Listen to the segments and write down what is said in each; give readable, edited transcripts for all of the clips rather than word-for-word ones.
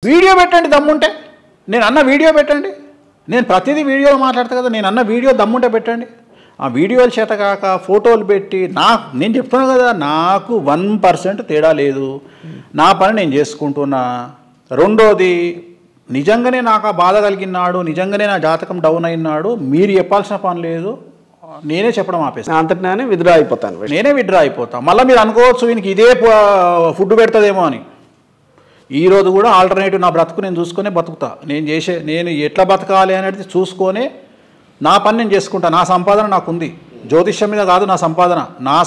Video పెట్టండి దమ్ముంటే, నేను అన్న వీడియో పెట్టండి. నేను ప్రతిదీ వీడియోలో మాట్లాడతా కదా, నేను అన్న వీడియో దమ్ముంటే పెట్టండి. ఆ వీడియోలు చేతకాక ఫోటోలు పెట్టి నేను చెప్తున్నాను కదా, నాకు 1% తేడా లేదు. నా పని నేను చేసుకుంటున్నా. రెండోది, నిజంగానే నాకు ఆ బాధ కలిగినాడు, నిజంగానే నా జాతకం డౌన్ అయినాడు, మీరు చెప్పాల్సిన పని లేదు, నేనే చెప్పడం ఆపేస్తాను. అంతటినే విత్డ్రా అయిపోతాను, నేనే విత్డ్రా అయిపోతాను. మళ్ళీ మీరు అనుకోవచ్చు వీనికి ఇదే ఫుడ్ పెడుతుందేమో అని. ఈరోజు కూడా ఆల్టర్నేటివ్ నా బ్రతుకు నేను చూసుకొని బతుకుతా. నేను ఎట్లా బతకాలి అనేది చూసుకొని నా పని నేను చేసుకుంటా. నా సంపాదన నాకుంది, జ్యోతిష్యం మీద కాదు నా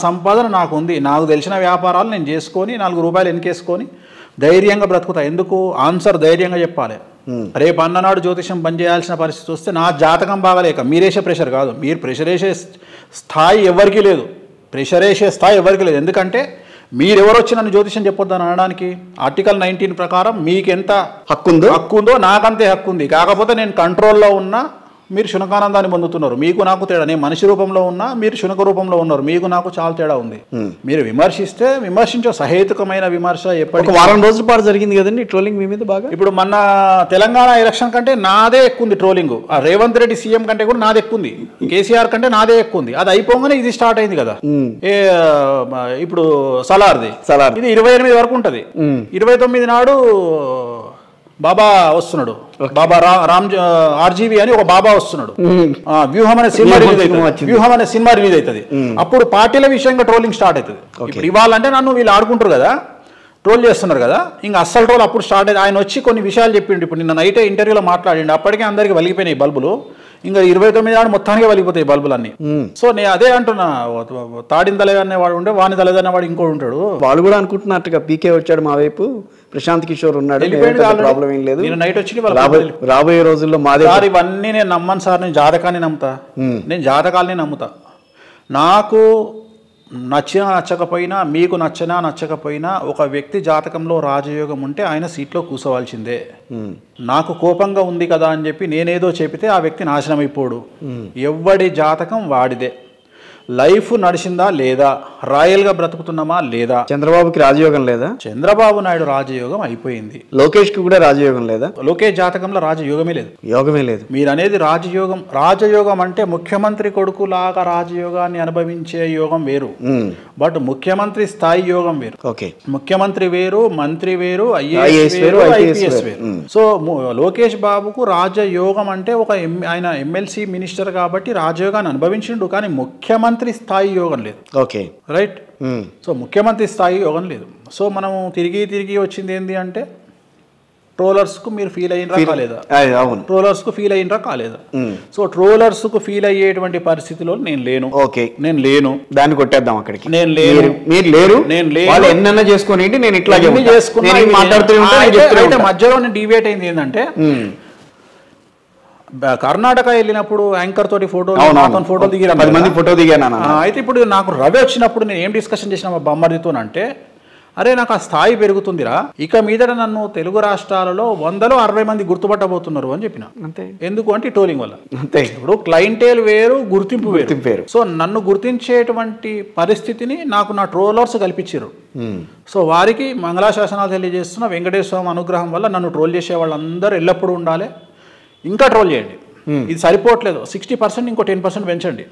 సంపాదన నాకుంది. నాకు తెలిసిన వ్యాపారాలు నేను చేసుకొని 4 రూపాయలు వెనకేసుకొని ధైర్యంగా బ్రతుకుతా. ఎందుకు? ఆన్సర్ ధైర్యంగా చెప్పాలి. రేపు అన్ననాడు జ్యోతిష్యం బంద్ చేయాల్సిన పరిస్థితి వస్తే నా జాతకం బాగలేక మీరేసే ప్రెషర్ కాదు, మీరు ప్రెషర్ వేసే స్థాయి ఎవరికీ లేదు, ఎందుకంటే మీరెవరు వచ్చి నన్ను జ్యోతిష్యం చెప్పొద్దని అనడానికి ఆర్టికల్ 19 ప్రకారం మీకెంత హక్కు ఉందో నాకంతే హక్కు ఉంది. కాకపోతే నేను కంట్రోల్లో ఉన్నా, మీరు శునకానందాన్ని పొందుతున్నారు. మీకు నాకు తేడా, నేను మనిషి రూపంలో ఉన్నా, మీరు శునక రూపంలో ఉన్నారు. మీకు నాకు చాలా తేడా ఉంది. మీరు విమర్శిస్తే విమర్శించే సహేతుకమైన విమర్శ ఎప్పటికీ. వారం రోజుల పాటు జరిగింది కదండి ట్రోలింగ్ మీ మీద బాగా. ఇప్పుడు మన తెలంగాణ ఎలక్షన్ కంటే నాదే ఎక్కువ ఉంది ట్రోలింగ్. ఆ రేవంత్ రెడ్డి సీఎం కంటే కూడా నాదే ఎక్కువ ఉంది, కేసీఆర్ కంటే నాదే ఎక్కువ ఉంది. అది అయిపోగానే ఇది స్టార్ట్ అయింది కదా. ఇప్పుడు సలార్ ఇది 28 వరకు ఉంటది. 29 నాడు బాబా వస్తున్నాడు, బాబా ఆర్జీవి అని ఒక బాబా వస్తున్నాడు. వ్యూహం అనే సినిమా రిలీజ్ అవుతుంది. అప్పుడు పార్టీల విషయంగా ట్రోలింగ్ స్టార్ట్ అవుతుంది. ఇప్పుడు ఇవ్వాలంటే నన్ను వీళ్ళు ఆడుకుంటారు కదా, ట్రోల్ చేస్తున్నారు కదా, ఇంకా అస్సలు ట్రోల్ అప్పుడు స్టార్ట్ అయ్యింది. ఆయన వచ్చి కొన్ని విషయాలు చెప్పిండు. ఇప్పుడు నిన్న నైటే ఇంటర్వ్యూలో మాట్లాడిండు. అప్పటికే అందరికి వలిగిపోయినాయి బల్బులు. ఇంకా 29 నాడు మొత్తానికి వలిగిపోతాయి బల్బులన్నీ. సో నేను అదే అంటున్నా, తాడిన తలదనేవాడు ఉండే, వాని తలదనేవాడు ఇంకోటి ఉంటాడు. వాళ్ళు కూడా అనుకుంటున్నట్టుగా పీకే వచ్చాడు మా వైపు, ప్రశాంత్ కిషోర్ ఉన్నాడు, ప్రాబ్లం ఏం లేదు, నేను నైట్ వచ్చి రాబోయే రోజుల్లో మాదే. సార్ ఇవన్నీ నేను నమ్మను సార్, నేను జాతకాన్ని నమ్ముతా, నేను జాతకాలని నమ్ముతా. నాకు నచ్చినా నచ్చకపోయినా, మీకు నచ్చకపోయినా, ఒక వ్యక్తి జాతకంలో రాజయోగం ఉంటే ఆయన సీట్లో కూర్చోవాల్సిందే. నాకు కోపంగా ఉంది కదా అని చెప్పి నేనేదో చెబితే ఆ వ్యక్తి నాశనం అయిపోడు. ఎవడి జాతకం వాడిదే. లైఫ్ నడిచిందా లేదా, రాయల్గా బ్రతుకుతున్నామా లేదా. చంద్రబాబుకి రాజయోగం లేదా? చంద్రబాబు నాయుడు రాజయోగం అయిపోయింది. లోకేష్ కి కూడా రాజయోగం లేదా? లోకేష్ జాతకంలో రాజయోగమే లేదు. మీరు అనేది రాజయోగం అంటే ముఖ్యమంత్రి కొడుకు లాగా రాజయోగాన్ని అనుభవించే యోగం వేరు, బట్ ముఖ్యమంత్రి స్థాయి యోగం వేరు. ముఖ్యమంత్రి వేరు, మంత్రి వేరు, ఐఏఎస్ వేరు, ఐపీఎస్ వేరు. సో లోకేష్ బాబుకు రాజయోగం అంటే ఆయన ఎమ్మెల్సీ మినిస్టర్ కాబట్టి రాజయోగాన్ని అనుభవించిండు, కానీ ముఖ్యమంత్రి స్థాయి యోగం లేదు. రైట్. సో ముఖ్యమంత్రి స్థాయి యోగం లేదు. సో మనం తిరిగి వచ్చింది ఏంటి అంటే, ట్రోలర్స్కు మీరు ఫీల్ అయినరా కాలేదా? ట్రోలర్స్కు ఫీల్ అయినరా కాలేదా? సో ట్రోలర్స్కు ఫీల్ అయ్యేటువంటి పరిస్థితిలో నేను లేను. దాన్ని కొట్టేద్దాం అక్కడికి. నేను లేను. ఎన్నైనా చేసుకుని నేను ఇట్లా మధ్యలో నేను డివేట్ అయింది ఏంటంటే, కర్ణాటక వెళ్ళినప్పుడు యాంకర్ తోటి ఫోటోలు దిగారు, 10 మంది ఫోటో దిగాను. అయితే ఇప్పుడు నాకు రవి వచ్చినప్పుడు నేను ఏం డిస్కషన్ చేసిన మా బొమ్మడితో అంటే, అరే నాకు ఆ స్థాయి పెరుగుతుందిరా, ఇక మీదట నన్ను తెలుగు రాష్ట్రాలలో 100లో 60 మంది గుర్తుపట్టబోతున్నారు అని చెప్పిన. ఎందుకు అంటే ట్రోలింగ్ వల్ల. ఇప్పుడు క్లయింటేల్ వేరు, గుర్తింపు వేరు. సో నన్ను గుర్తించేటువంటి పరిస్థితిని నాకు నా ట్రోలర్స్ కల్పించారు. సో వారికి మంగళాశాసనాలు తెలియజేస్తున్న వెంకటేశ్వర స్వామి అనుగ్రహం వల్ల నన్ను ట్రోల్ చేసే వాళ్ళందరూ ఎల్లప్పుడూ ఉండాలి. ఇంకా ట్రోల్ చేయండి, ఇది సరిపోవట్లేదు. 60% ఇంకో 10% పెంచండి.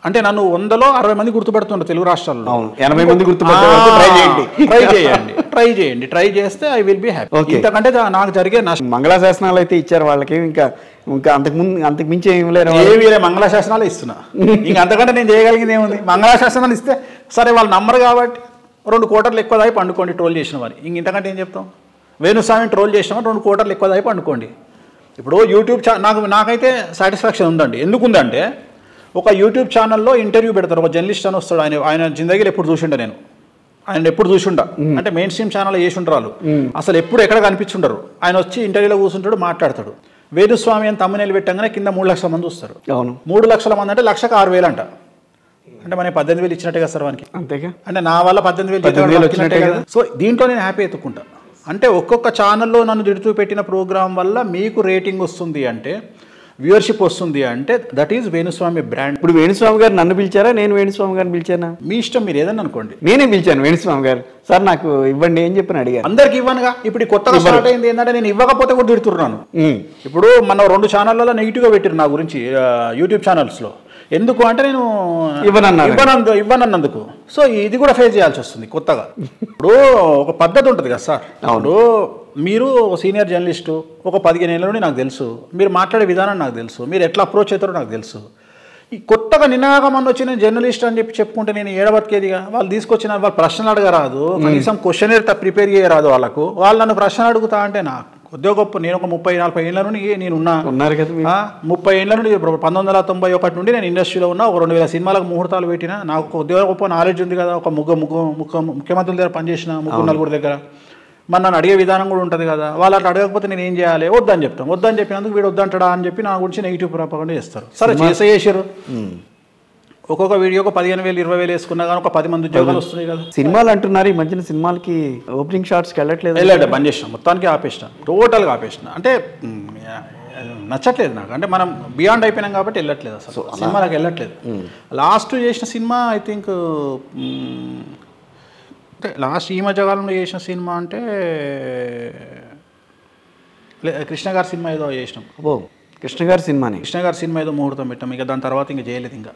అంటే నన్ను 100లో 60 మంది గుర్తుపెడుతున్నారు తెలుగు రాష్ట్రాల్లో. 80 మంది ట్రై చేయండి. ట్రై చేస్తే ఐ విల్ బి హ్యాపీ. ఇంతకంటే నాకు జరిగే మంగళాశాసనాలు అయితే ఇచ్చారు వాళ్ళకి, ఇంకా అంతకు మించి ఏమి లేదు. మంగళాశాసనాలు ఇస్తున్నా, ఇంకా అంతకంటే నేను చేయగలిగింది ఏముంది? మంగళాశాసనాలు ఇస్తే సరే, వాళ్ళు నమ్మరు కాబట్టి 2 కోటర్లు ఎక్కువ దాయి పండుకోండి ట్రోల్ చేసిన వారి. ఇంతకంటే ఏం చెప్తాం? వేణుస్వామిని ట్రోల్ చేసిన వారు 2 కోటర్లు ఎక్కువ దాయి పండుకోండి. ఇప్పుడు యూట్యూబ్ నాకైతే సాటిస్ఫాక్షన్ ఉందండి. ఎందుకుందంటే, ఒక యూట్యూబ్ ఛానల్లో ఇంటర్వ్యూ పెడతారు, ఒక జర్నలిస్ట్ అని వస్తాడు. ఆయన జిందగీలో ఎప్పుడు చూసిండా, నేను ఆయన ఎప్పుడు చూసిండా అంటే మెయిన్ స్ట్రీమ్ ఛానల్లో చేసింటారు, అసలు ఎప్పుడు ఎక్కడ కనిపించుంటారు. ఆయన వచ్చి ఇంటర్వ్యూలో కూర్చుంటాడు, మాట్లాడతాడు. వేణుస్వామి అని తమ్మునేలు పెట్టగానే కింద 3 లక్షల మంది వస్తారు. 3 లక్షల మంది అంటే 1,06,000 అంట. అంటే మనకి 18,000 ఇచ్చినట్టే కదా సార్ వానికి. అంతేగా. అంటే నా వల్ల 18,000 వచ్చినట్టే కదా. సో దీంట్లో నేను హ్యాపీ ఎత్తుకుంటా. అంటే ఒక్కొక్క ఛానల్లో నన్ను తిడుతూ పెట్టిన ప్రోగ్రాం వల్ల మీకు రేటింగ్ వస్తుంది అంటే, వ్యూవర్షిప్ వస్తుంది అంటే దట్ ఈజ్ వేణుస్వామి బ్రాండ్. ఇప్పుడు వేణుస్వామి గారు నన్ను పిలిచారా, నేను వేణుస్వామి గారిని పిలిచానా? మీ ఇష్టం, మీరు ఏదన్నా అనుకోండి. నేనే పిలిచాను వేణుస్వామి గారు, సార్ నాకు ఇవ్వండి ఏం చెప్పని అడిగాను. అందరికి ఇవ్వనుగా. ఇప్పుడు కొత్తగా స్టార్ట్ అయింది ఏంటంటే నేను ఇవ్వకపోతే కూడా తిడుతున్నాను. ఇప్పుడు మన 2 ఛానళ్ళలో నెగిటివ్గా పెట్టారు నా గురించి యూట్యూబ్ ఛానల్స్లో. ఎందుకు అంటే నేను ఇవ్వనన్నందుకు. సో ఇది కూడా ఫేస్ చేయాల్సి వస్తుంది కొత్తగా. ఇప్పుడు ఒక పద్ధతి ఉంటుంది కదా సార్. ఇప్పుడు మీరు సీనియర్ జర్నలిస్టు, ఒక 15 ఏళ్ళ నుండి నాకు తెలుసు, మీరు మాట్లాడే విధానం నాకు తెలుసు, మీరు ఎట్లా అప్రోచ్ అవుతారో నాకు తెలుసు. ఈ కొత్తగా నినాగమని వచ్చి నేను జర్నలిస్ట్ అని చెప్పి చెప్పుకుంటే నేను ఏడబతికేదిగా. వాళ్ళు తీసుకొచ్చిన వాళ్ళు ప్రశ్నలు అడగరాదు, కనీసం క్వశ్చన్ ప్రిపేర్ చేయరాదు వాళ్ళకు. వాళ్ళు నన్ను ప్రశ్న అడుగుతా అంటే నాకు కొద్దిగా గొప్ప. నేను ఒక 30-40 ఏళ్ళ నుండి నేను ఉన్నారు కదా, 30 ఏళ్ళ నుండి 1991 నుండి నేను ఇండస్ట్రీలో ఉన్నా. ఒక 2000 సినిమాలకు ముహూర్తాలు పెట్టినా. నాకు కొద్దిగా గొప్ప నాలెడ్జ్ ఉంది కదా. ఒక ముఖ్యమంత్రుల దగ్గర పనిచేసిన, 3-4 దగ్గర. మరి నన్ను అడిగే విధానం కూడా ఉంటుంది కదా. వాళ్ళు అట్లా అడగకపోతే నేను ఏం చేయాలి? వద్దని చెప్తాం. వద్దని చెప్పినందుకు వీడు వద్దంటాడా అని చెప్పి నా గురించి నెగిటివ్ ప్రాపగండా చేస్తారు. సరే చేసారు. ఒక్కొక్క వీడియోకి 15,000 20,000 వేసుకున్నా కానీ ఒక 10 మంది ఉద్యోగాలు వస్తున్నాయి కదా. సినిమాలు అంటున్నారు ఈ మధ్యన, సినిమాలకి ఓపెనింగ్ షాట్స్కి వెళ్ళట్లేదు. బంద్ చేసిన, మొత్తానికి ఆపేసిన, టోటల్గా ఆపేసిన. అంటే నచ్చట్లేదు నాకు. అంటే మనం బియాండ్ అయిపోయినాం కాబట్టి వెళ్ళట్లేదు, అసలు సినిమాలకు వెళ్ళట్లేదు. లాస్ట్ చేసిన సినిమా ఐ థింక్ అంటే లాస్ట్ ఈ మధ్యకాలంలో చేసిన సినిమా అంటే కృష్ణ గారి సినిమా ఏదో చేసినాం. కృష్ణ గారి సినిమాని, కృష్ణ గారి సినిమా ఏదో ముహూర్తం పెట్టాం. ఇక దాని తర్వాత ఇంకా చేయలేదు ఇంకా.